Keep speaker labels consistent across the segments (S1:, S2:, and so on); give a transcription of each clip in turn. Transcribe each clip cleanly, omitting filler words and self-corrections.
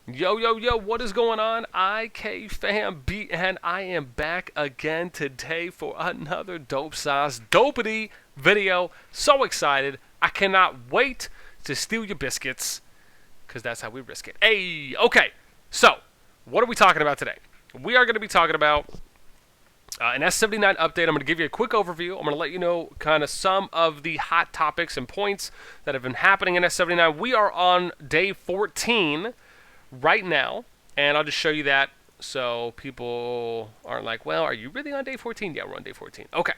S1: Yo, yo, yo, what is going on? IK fam B, and I am back again today for another dope sauce dopity video. So excited. I cannot wait to steal your biscuits because that's how we risk it. Hey, okay. So, what are we talking about today? We are going to be talking about an S79 update. I'm going to give you a quick overview. I'm going to let you know kind of some of the hot topics and points that have been happening in S79. We are on day 14 right now, and I'll just show you that so people aren't like, well, are you really on day 14? Yeah, we're on day 14. Okay.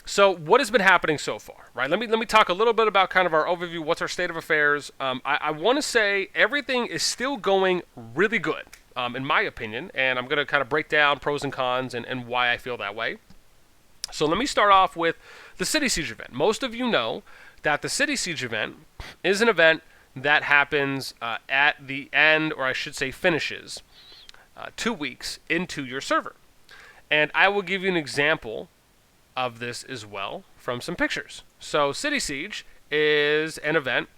S1: So what has been happening so far, right? Let me talk a little bit about kind of our overview. What's our state of affairs? I want to say everything is still going really good, in my opinion, and I'm going to kind of break down pros and cons and why I feel that way. So let me start off with the City Siege event. Most of you know that the City Siege event is an event that happens at the end, or I should say finishes, 2 weeks into your server. And I will give you an example of this as well from some pictures. So City Siege is an event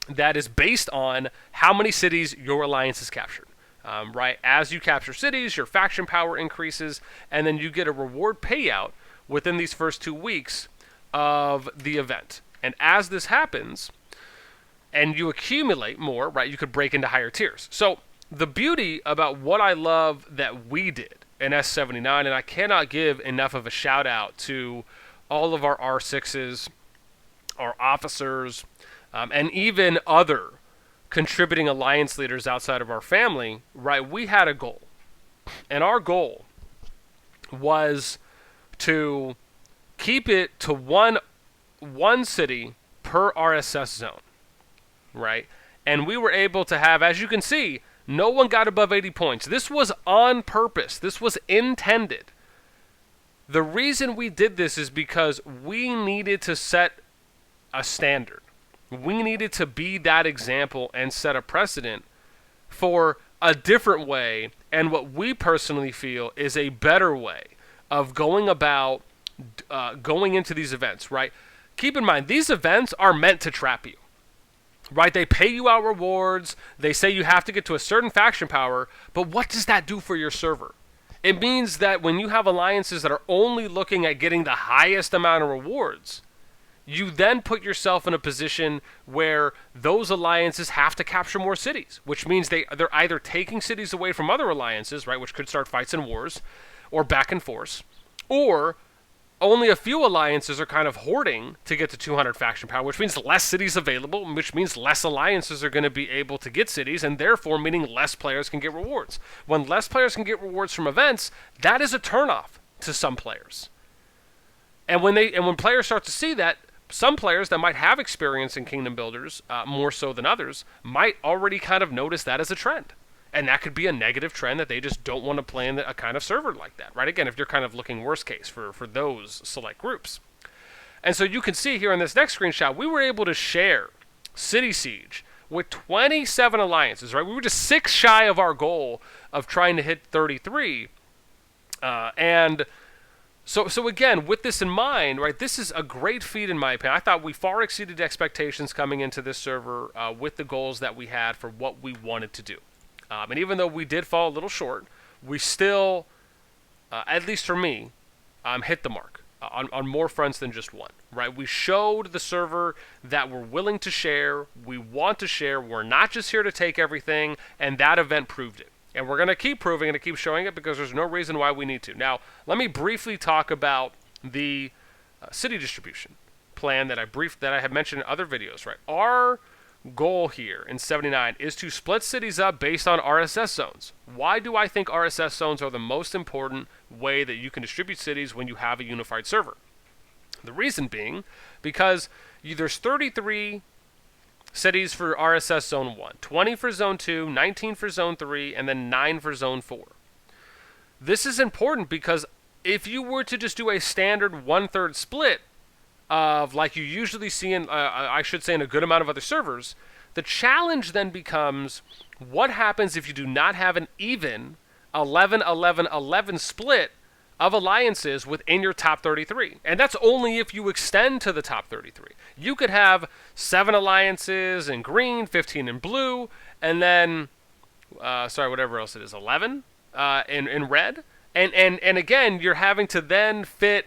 S1: that is based on how many cities your alliance has captured. Right? As you capture cities, your faction power increases, and then you get a reward payout within these first 2 weeks of the event. And as this happens, and you accumulate more, right, you could break into higher tiers. So the beauty about what I love that we did in S79, and I cannot give enough of a shout out to all of our R6s, our officers, and even other contributing alliance leaders outside of our family, right, we had a goal. And our goal was to keep it to one city per RSS zone. Right? And we were able to have, as you can see, no one got above 80 points. This was on purpose. This was intended. The reason we did this is because we needed to set a standard. We needed to be that example and set a precedent for a different way, and what we personally feel is a better way of going about going into these events, right? Keep in mind, these events are meant to trap you. Right, they pay you out rewards, they say you have to get to a certain faction power, but what does that do for your server? It means that when you have alliances that are only looking at getting the highest amount of rewards, you then put yourself in a position where those alliances have to capture more cities, which means they're either taking cities away from other alliances, right, which could start fights and wars, or back and forth, or only a few alliances are kind of hoarding to get to 200 faction power, which means less cities available, which means less alliances are going to be able to get cities, and therefore meaning less players can get rewards. When less players can get rewards from events, that is a turnoff to some players. And when players start to see that, some players that might have experience in Kingdom Builders, more so than others, might already kind of notice that as a trend. And that could be a negative trend that they just don't want to play in a kind of server like that, right? Again, if you're kind of looking worst case for those select groups. And so you can see here in this next screenshot, we were able to share City Siege with 27 alliances, right? We were just 6 shy of our goal of trying to hit 33. And so again, with this in mind, right, this is a great feat in my opinion. I thought we far exceeded expectations coming into this server with the goals that we had for what we wanted to do. And even though we did fall a little short, we still, at least for me, hit the mark on more fronts than just one, right? We showed the server that we're willing to share, we want to share, we're not just here to take everything, and that event proved it. And we're going to keep proving it and keep showing it because there's no reason why we need to. Now, let me briefly talk about the city distribution plan that I have mentioned in other videos, right? Our goal here in 79 is to split cities up based on RSS zones. Why do I think RSS zones are the most important way that you can distribute cities when you have a unified server? The reason being because there's 33 cities for RSS zone 1, 20 for zone 2, 19 for zone 3, and then 9 for zone 4. This is important because if you were to just do a standard 1/3 split of like you usually see in, I should say, in a good amount of other servers, the challenge then becomes what happens if you do not have an even 11-11-11 split of alliances within your top 33. And that's only if you extend to the top 33. You could have 7 alliances in green, 15 in blue, and then sorry, whatever else it is, 11 in red. And again, you're having to then fit,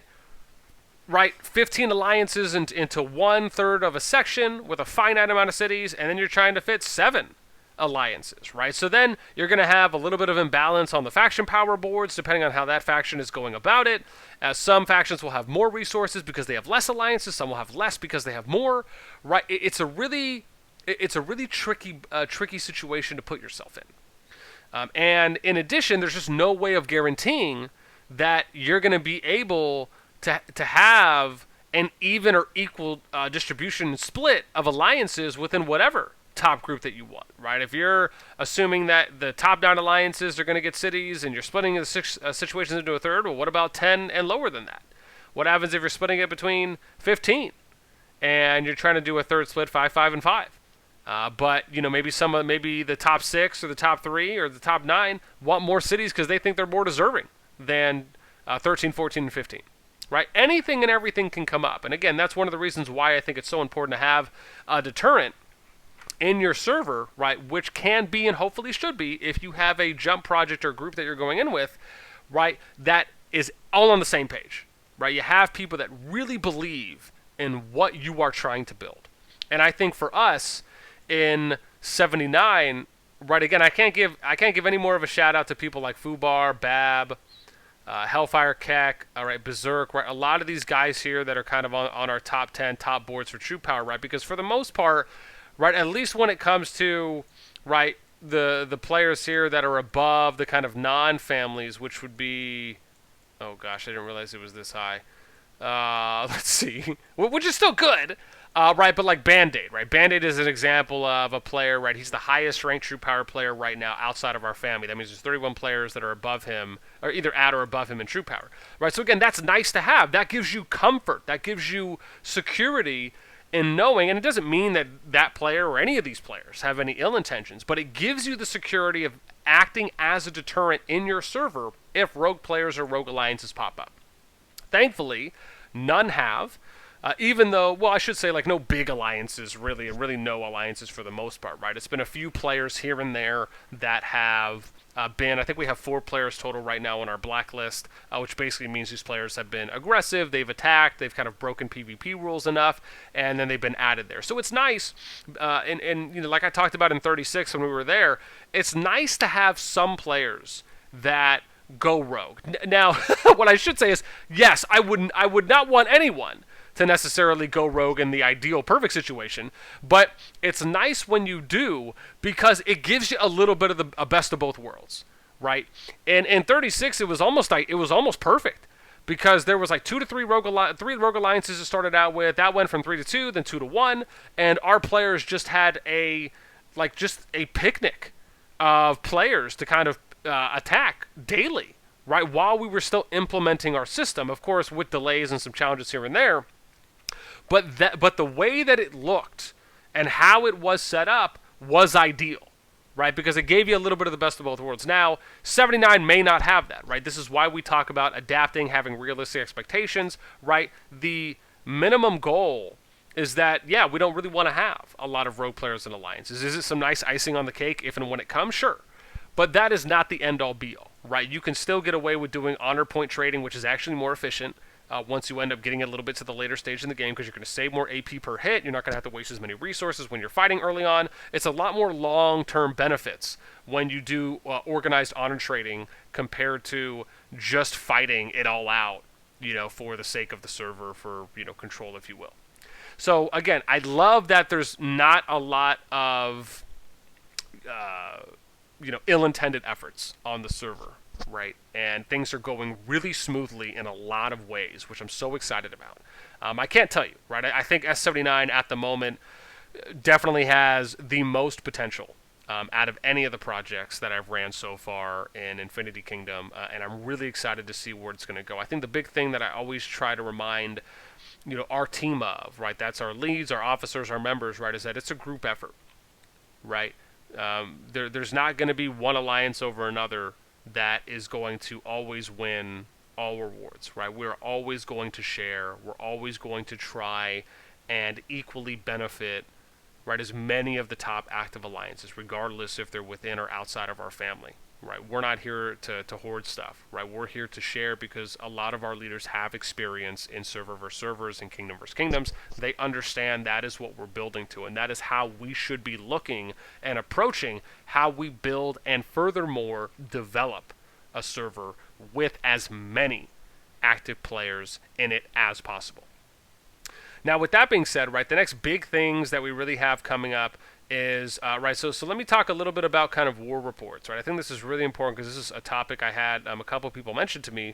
S1: right, 15 alliances into 1/3 of a section with a finite amount of cities, and then you're trying to fit 7 alliances, right? So then you're going to have a little bit of imbalance on the faction power boards, depending on how that faction is going about it. Some factions will have more resources because they have less alliances. Some will have less because they have more, right? It's a really tricky situation to put yourself in. And in addition, there's just no way of guaranteeing that you're going to be able to have an even or equal distribution split of alliances within whatever top group that you want, right? If you're assuming that the top-down alliances are going to get cities and you're splitting the situations into a third, well, what about 10 and lower than that? What happens if you're splitting it between 15 and you're trying to do a third split 5, 5, and 5? But maybe the top 6 or the top 3 or the top 9 want more cities because they think they're more deserving than 13, 14, and 15. Right? Anything and everything can come up. And again, that's one of the reasons why I think it's so important to have a deterrent in your server, right, which can be and hopefully should be if you have a jump project or group that you're going in with, right, that is all on the same page, right? You have people that really believe in what you are trying to build. And I think for us in 79, right, again, I can't give any more of a shout out to people like Fubar, Bab, Hellfire Keck, all right, Berserk, right? A lot of these guys here that are kind of on our top 10 top boards for True Power, right? Because for the most part, right, at least when it comes to, right, the players here that are above the kind of non-families, which would be, oh gosh, I didn't realize it was this high. Let's see, which is still good, right, but like Band-Aid, right? Band-Aid is an example of a player, right? He's the highest ranked True Power player right now outside of our family. That means there's 31 players that are above him, or either at or above him in True Power, right? So again, that's nice to have. That gives you comfort. That gives you security in knowing, and it doesn't mean that that player or any of these players have any ill intentions, but it gives you the security of acting as a deterrent in your server if rogue players or rogue alliances pop up. Thankfully, none have, even though, well, I should say, like, no big alliances, really no alliances for the most part, right? It's been a few players here and there that have been, I think we have 4 players total right now on our blacklist, which basically means these players have been aggressive, they've attacked, they've kind of broken PvP rules enough, and then they've been added there. So it's nice, and like I talked about in 36 when we were there, it's nice to have some players that go rogue. Now, what I should say is, yes, I would not want anyone to necessarily go rogue in the ideal perfect situation, but it's nice when you do because it gives you a little bit of a best of both worlds, right? And in 36, it was almost perfect because there was like 2 to 3 three rogue alliances it started out with. That went from 3 to 2, then 2 to 1, and our players just had a picnic of players to kind of attack daily, right? While we were still implementing our system, of course, with delays and some challenges here and there. But the way that it looked and how it was set up was ideal, right? Because it gave you a little bit of the best of both worlds. Now, 79 may not have that, right? This is why we talk about adapting, having realistic expectations, right? The minimum goal is that, yeah, we don't really want to have a lot of rogue players and alliances. Is it some nice icing on the cake if and when it comes? Sure. But that is not the end-all be-all, right? You can still get away with doing honor point trading, which is actually more efficient once you end up getting a little bit to the later stage in the game because you're going to save more AP per hit. You're not going to have to waste as many resources when you're fighting early on. It's a lot more long-term benefits when you do organized honor trading compared to just fighting it all out, for the sake of the server, for, control, if you will. So, again, I love that there's not a lot of ill-intended efforts on the server, right? And things are going really smoothly in a lot of ways, which I'm so excited about. I can't tell you, right? I think S79 at the moment definitely has the most potential out of any of the projects that I've ran so far in Infinity Kingdom, and I'm really excited to see where it's going to go. I think the big thing that I always try to remind our team of, right? That's our leads, our officers, our members, right? Is that it's a group effort, right? There's not going to be one alliance over another that is going to always win all rewards, right? We're always going to share. We're always going to try and equally benefit right, as many of the top active alliances, regardless if they're within or outside of our family. Right, we're not here to hoard stuff, right? We're here to share because a lot of our leaders have experience in server versus servers and kingdom versus kingdoms. They understand that is what we're building to, and that is how we should be looking and approaching how we build and furthermore develop a server with as many active players in it as possible. Now, with that being said, right, the next big things that we really have coming up is, right, so let me talk a little bit about kind of war reports, right? I think this is really important because this is a topic I had a couple of people mentioned to me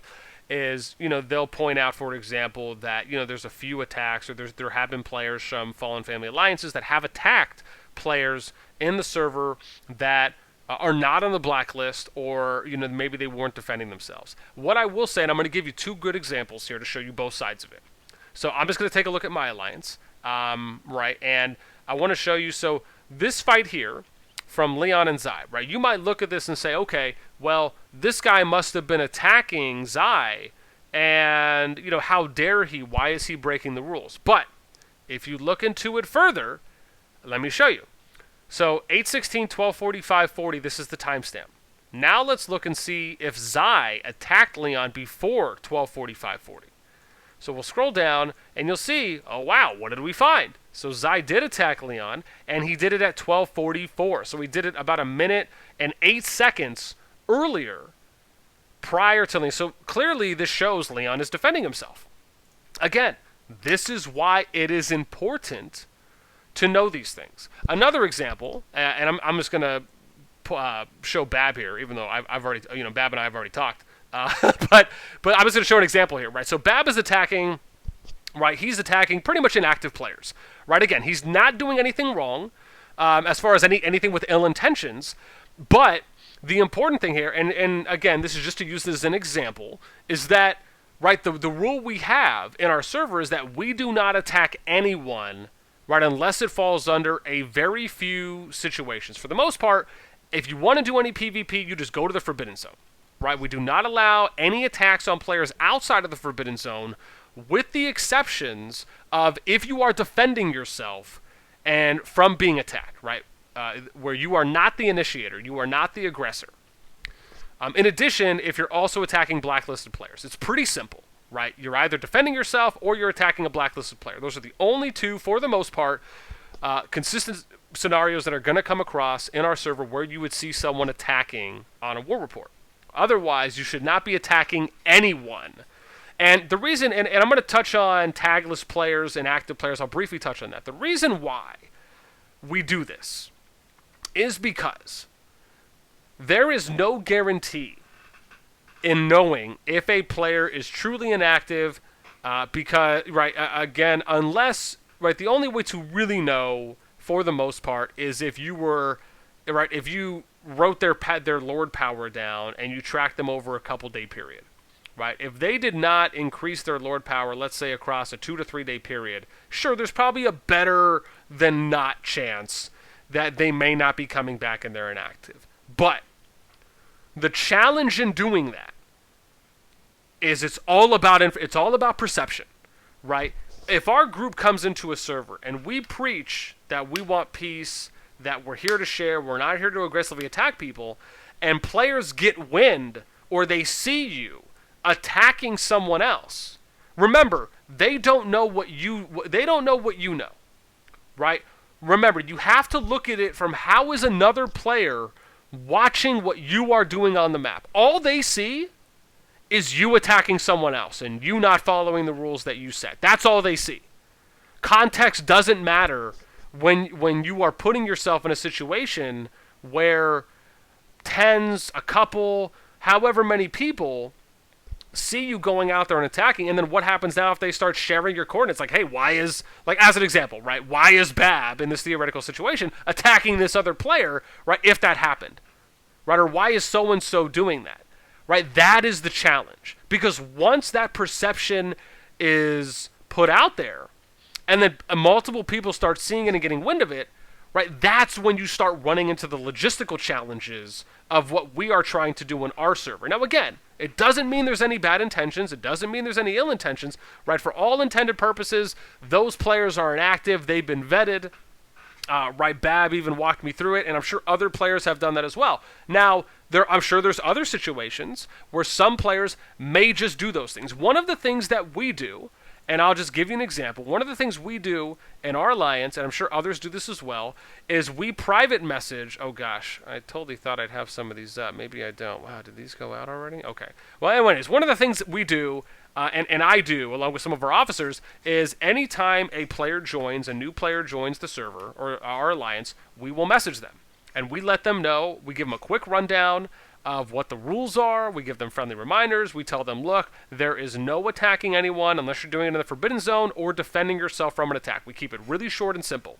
S1: is, they'll point out, for example, that, there's a few attacks or there have been players from Fallen Family Alliances that have attacked players in the server that are not on the blacklist or, maybe they weren't defending themselves. What I will say, and I'm going to give you two good examples here to show you both sides of it. So I'm just going to take a look at my alliance, right, and I want to show you, so this fight here from Leon and Zai, right, you might look at this and say, okay, well, this guy must have been attacking Zai, and, how dare he, why is he breaking the rules? But if you look into it further, let me show you. So 8/16/12/45/40, this is the timestamp. Now let's look and see if Zai attacked Leon before 12/45/40. So we'll scroll down, and you'll see, oh wow, what did we find? So Zai did attack Leon, and he did it at 12:44. So he did it about 1 minute and 8 seconds earlier prior to Leon. So clearly this shows Leon is defending himself. Again, this is why it is important to know these things. Another example, and I'm just going to show Bab here, even though I've already, Bab and I have already talked. But I'm just going to show an example here, right? So Bab is attacking, right? He's attacking pretty much inactive players, right? Again, he's not doing anything wrong as far as anything with ill intentions, but the important thing here, and again, this is just to use this as an example, is that, right, the rule we have in our server is that we do not attack anyone, right, unless it falls under a very few situations. For the most part, if you want to do any PvP, you just go to the Forbidden Zone. Right, we do not allow any attacks on players outside of the Forbidden Zone, with the exceptions of if you are defending yourself and from being attacked, right, where you are not the initiator, you are not the aggressor. In addition, if you're also attacking blacklisted players, it's pretty simple, right? You're either defending yourself or you're attacking a blacklisted player. Those are the only two, for the most part, consistent scenarios that are going to come across in our server where you would see someone attacking on a war report. Otherwise, you should not be attacking anyone. And the reason, and I'm going to touch on tagless players and active players, I'll briefly touch on that. The reason why we do this is because there is no guarantee in knowing if a player is truly inactive, because, right, again, unless, right, the only way to really know, for the most part, is if you were, right, if you wrote their lord power down and you tracked them over a couple day period, right? If they did not increase their lord power, let's say across a 2 to 3 day period, sure, there's probably a better than not chance that they may not be coming back and they're inactive. But the challenge in doing that is it's all about perception, right? If our group comes into a server and we preach that we want peace, that we're here to share, we're not here to aggressively attack people, and players get wind or they see you attacking someone else, remember, they don't know what you know, right? Remember, you have to look at it from how is another player watching what you are doing on the map. All they see is you attacking someone else and you not following the rules that you set. That's all they see. Context doesn't matter when you are putting yourself in a situation where tens, a couple, however many people see you going out there and attacking, and then what happens now if they start sharing your coordinates? Like, hey, why is, like, as an example, right, why is Bab in this theoretical situation attacking this other player, right, if that happened, right, or why is so-and-so doing that, right? That is the challenge, because once that perception is put out there, and then multiple people start seeing it and getting wind of it, right, that's when you start running into the logistical challenges of what we are trying to do in our server. Now, again, it doesn't mean there's any bad intentions. It doesn't mean there's any ill intentions, right? For all intended purposes, those players are inactive. They've been vetted. Right, Bab even walked me through it, and I'm sure other players have done that as well. Now, I'm sure there's other situations where some players may just do those things. One of the things that we do, and I'll just give you an example, one of the things we do in our alliance, and I'm sure others do this as well, is we private message. Oh gosh, I totally thought I'd have some of these up. Maybe I don't. Wow, did these go out already? Okay. Well, anyways, one of the things that we do, and I do, along with some of our officers, is anytime a new player joins the server, or our alliance, we will message them. And we let them know, we give them a quick rundown of what the rules are, we give them friendly reminders, we tell them, look, there is no attacking anyone unless you're doing it in the forbidden zone or defending yourself from an attack. We keep it really short and simple.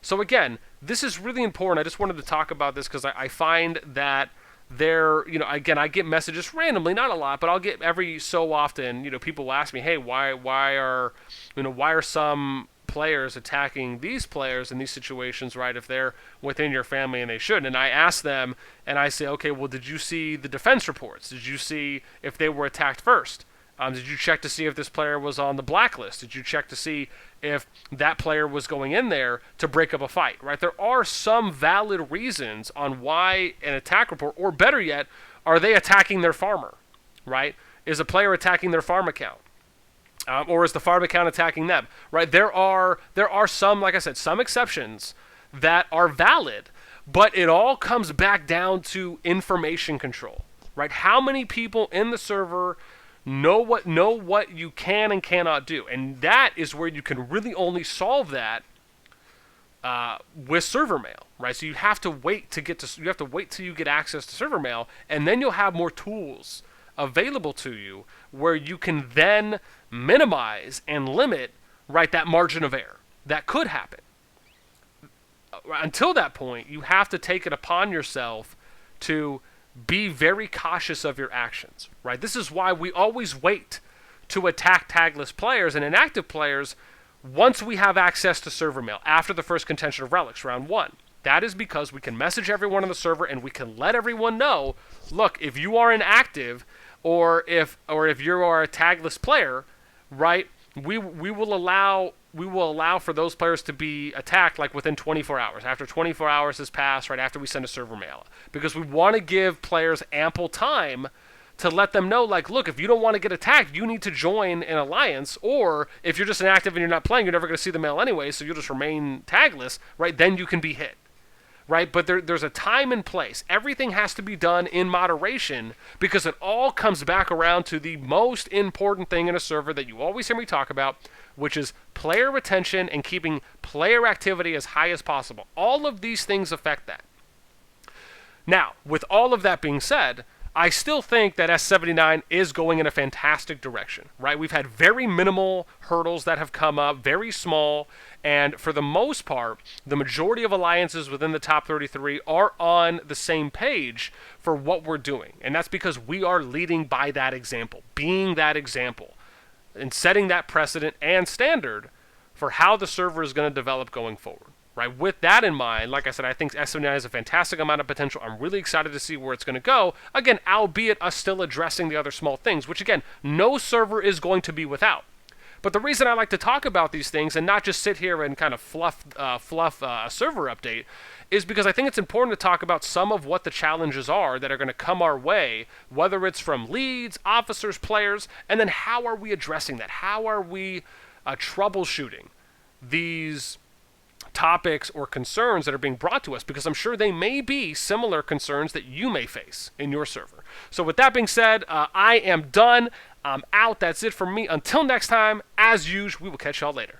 S1: So again, this is really important. I just wanted to talk about this because I find that again, I get messages randomly, not a lot, but I'll get every so often, people will ask me, hey, why are some players attacking these players in these situations, right, if they're within your family and they shouldn't? And I ask them, and I say, okay, well, did you see the defense reports? Did you see if they were attacked first? Did you check to see if this player was on the blacklist? Did you check to see if that player was going in there to break up a fight, right? There are some valid reasons on why an attack report, or better yet, are they attacking their farmer, right? Is a player attacking their farm account? Or is the farm account attacking them, right? There are some, like I said, some exceptions that are valid, but it all comes back down to information control, right? How many people in the server know what you can and cannot do, and that is where you can really only solve that with server mail, right? So you have to wait till you get access to server mail, and then you'll have more tools available to you where you can then minimize and limit, right, that margin of error that could happen. Until that point, you have to take it upon yourself to be very cautious of your actions, right? This is why we always wait to attack tagless players and inactive players once we have access to server mail, after the first contention of relics, round 1. That is because we can message everyone on the server and we can let everyone know, look, if you are inactive or if you are a tagless player, right, we will allow for those players to be attacked like within 24 hours. After 24 hours has passed, right after we send a server mail. Because we want to give players ample time to let them know, like, look, if you don't want to get attacked, you need to join an alliance, or if you're just inactive and you're not playing, you're never going to see the mail anyway, so you'll just remain tagless, right? Then you can be hit, right? But there's a time and place. Everything has to be done in moderation because it all comes back around to the most important thing in a server that you always hear me talk about, which is player retention and keeping player activity as high as possible. All of these things affect that. Now, with all of that being said, I still think that S79 is going in a fantastic direction, right? We've had very minimal hurdles that have come up, very small, and for the most part, the majority of alliances within the top 33 are on the same page for what we're doing. And that's because we are leading by that example, being that example, and setting that precedent and standard for how the server is going to develop going forward. Right, with that in mind, like I said, I think S79 has a fantastic amount of potential. I'm really excited to see where it's going to go. Again, albeit us still addressing the other small things, which again, no server is going to be without. But the reason I like to talk about these things and not just sit here and kind of fluff a server update is because I think it's important to talk about some of what the challenges are that are going to come our way, whether it's from leads, officers, players, and then how are we addressing that? How are we troubleshooting these topics or concerns that are being brought to us, because I'm sure they may be similar concerns that you may face in your server. So with that being said, I am done. I'm out. That's it from me. Until next time, as usual, we will catch y'all later.